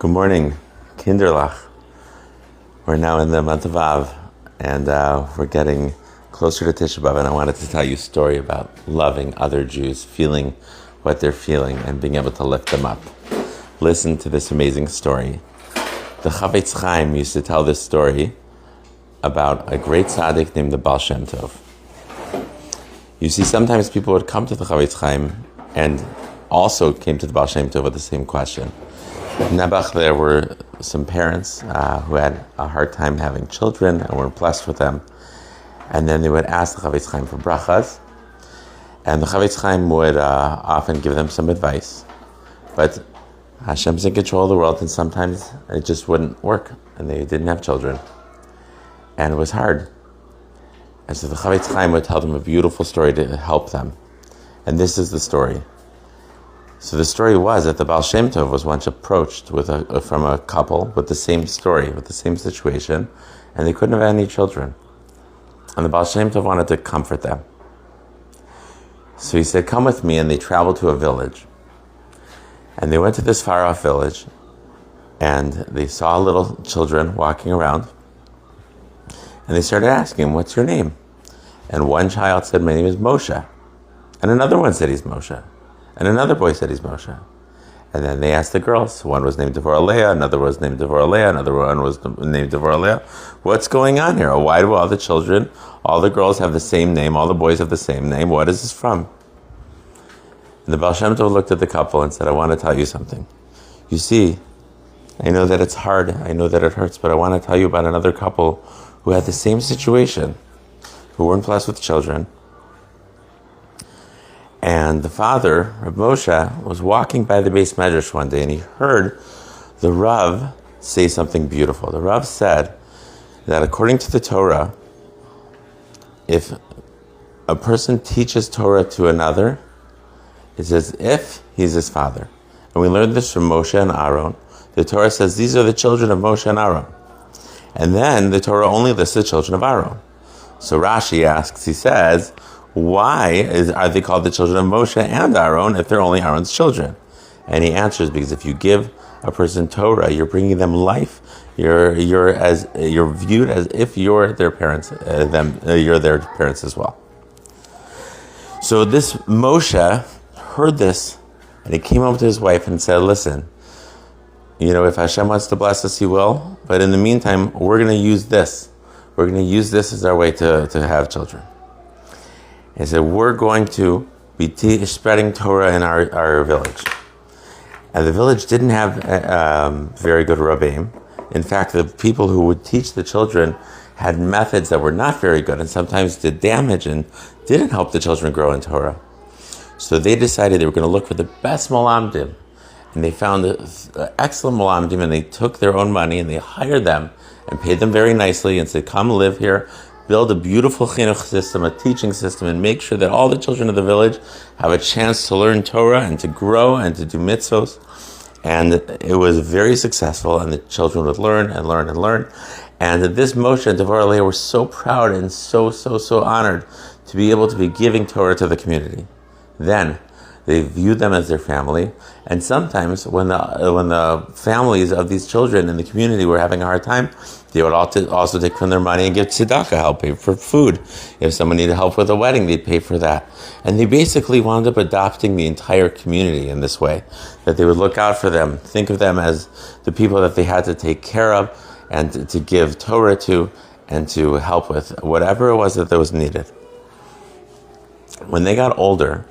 Good morning, Kinderlach. We're now in the month of Av, and we're getting closer to Tisha B'Av, and I wanted to tell you a story about loving other Jews, feeling what they're feeling, and being able to lift them up. Listen to this amazing story. The Chafetz Chaim used to tell this story about a great tzaddik named the Baal Shem Tov. You see, sometimes people would come to the Chafetz Chaim and also came to the Baal Shem Tov with the same question. In Nebuch, there were some parents who had a hard time having children and were blessed with them. And then they would ask the Chafetz Chaim for brachas. And the Chafetz Chaim would often give them some advice. But Hashem's in control of the world, and sometimes it just wouldn't work. And they didn't have children. And it was hard. And so the Chafetz Chaim would tell them a beautiful story to help them. And this is the story. So the story was that the Baal Shem Tov was once approached from a couple with the same story, with the same situation, and they couldn't have any children. And the Baal Shem Tov wanted to comfort them. So he said, come with me, and they traveled to a village. And they went to this far-off village, and they saw little children walking around, and they started asking him, what's your name? And one child said, my name is Moshe. And another one said he's Moshe. And another boy said he's Moshe. And then they asked the girls. One was named Devorah Leah, another was named Devorah Leah, another one was named Devorah Leah. What's going on here? Why do all the children, all the girls have the same name, all the boys have the same name? What is this from? And the Baal Shem Tov looked at the couple and said, I want to tell you something. You see, I know that it's hard, I know that it hurts, but I want to tell you about another couple who had the same situation, who weren't blessed with children. And the father, Rav Moshe, was walking by the Beis Medrash one day, and he heard the Rav say something beautiful. The Rav said that according to the Torah, if a person teaches Torah to another, it's as if he's his father. And we learned this from Moshe and Aaron. The Torah says these are the children of Moshe and Aaron. And then the Torah only lists the children of Aaron. So Rashi asks, he says, why are they called the children of Moshe and Aaron if they're only Aaron's children? And he answers, because if you give a person Torah, you're bringing them life. You're viewed as if you're their parents. You're their parents as well. So this Moshe heard this, and he came up to his wife and said, "Listen, if Hashem wants to bless us, He will. But in the meantime, we're going to use this. We're going to use this as our way to have children." He said, we're going to be spreading Torah in our village. And the village didn't have very good rabbeim. In fact, the people who would teach the children had methods that were not very good and sometimes did damage and didn't help the children grow in Torah. So they decided they were going to look for the best malamdim. And they found excellent malamdim, and they took their own money and they hired them and paid them very nicely and said, come live here. Build a beautiful chinuch system, a teaching system, and make sure that all the children of the village have a chance to learn Torah and to grow and to do mitzvos. And it was very successful, and the children would learn and learn and learn. And this Moshe and Devorah Leah were so proud and so honored to be able to be giving Torah to the community. Then they viewed them as their family, and sometimes when the families of these children in the community were having a hard time, they would also take from their money and give tzedakah, help pay for food. If someone needed help with a wedding, they'd pay for that. And they basically wound up adopting the entire community in this way, that they would look out for them, think of them as the people that they had to take care of and to give Torah to and to help with whatever it was that was needed. When they got older,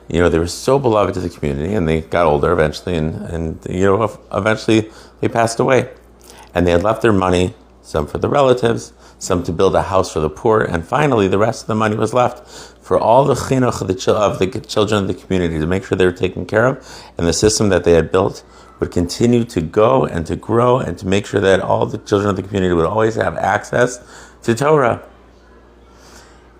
they were so beloved to the community, and they got older eventually, and eventually they passed away. And they had left their money, some for the relatives, some to build a house for the poor, and finally the rest of the money was left for all the chinuch of the children of the community, to make sure they were taken care of, and the system that they had built would continue to go and to grow, and to make sure that all the children of the community would always have access to Torah.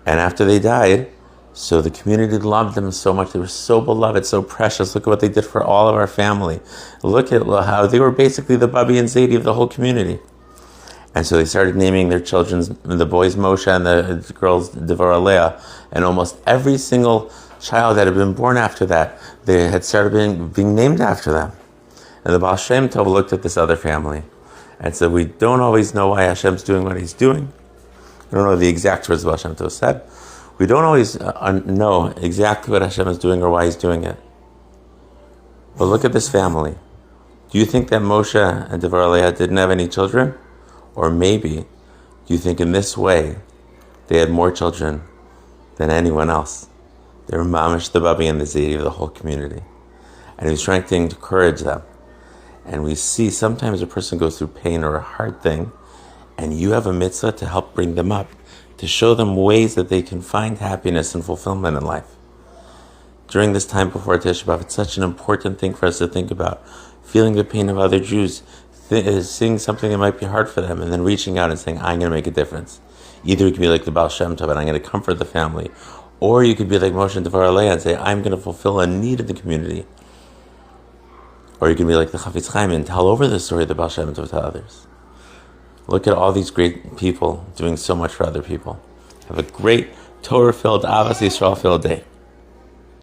And after they died, so the community loved them so much. They were so beloved, so precious. Look at what they did for all of our family. Look at how they were basically the Bubby and Zadie of the whole community. And so they started naming their children, the boys Moshe and the girls Devorah Leah. And almost every single child that had been born after that, they had started being named after them. And the Baal Shem Tov looked at this other family and said, we don't always know why Hashem's doing what he's doing. I don't know the exact words the Baal Shem Tov said. We don't always know exactly what Hashem is doing or why he's doing it. But look at this family. Do you think that Moshe and Devar Leah didn't have any children? Or maybe, do you think in this way, they had more children than anyone else? They were mamish the babi and the zaidi of the whole community. And he was trying to encourage them. And we see sometimes a person goes through pain or a hard thing, and you have a mitzvah to help bring them up, to show them ways that they can find happiness and fulfillment in life. During this time before Tisha B'Av, it's such an important thing for us to think about. Feeling the pain of other Jews, seeing something that might be hard for them, and then reaching out and saying, I'm going to make a difference. Either you could be like the Baal Shem Tov, and I'm going to comfort the family. Or you could be like Moshe and Devar Leah and say, I'm going to fulfill a need in the community. Or you can be like the Chafetz Chaim and tell over the story of the Baal Shem Tov to others. Look at all these great people doing so much for other people. Have a great Torah-filled, Avas Yisrael-filled day.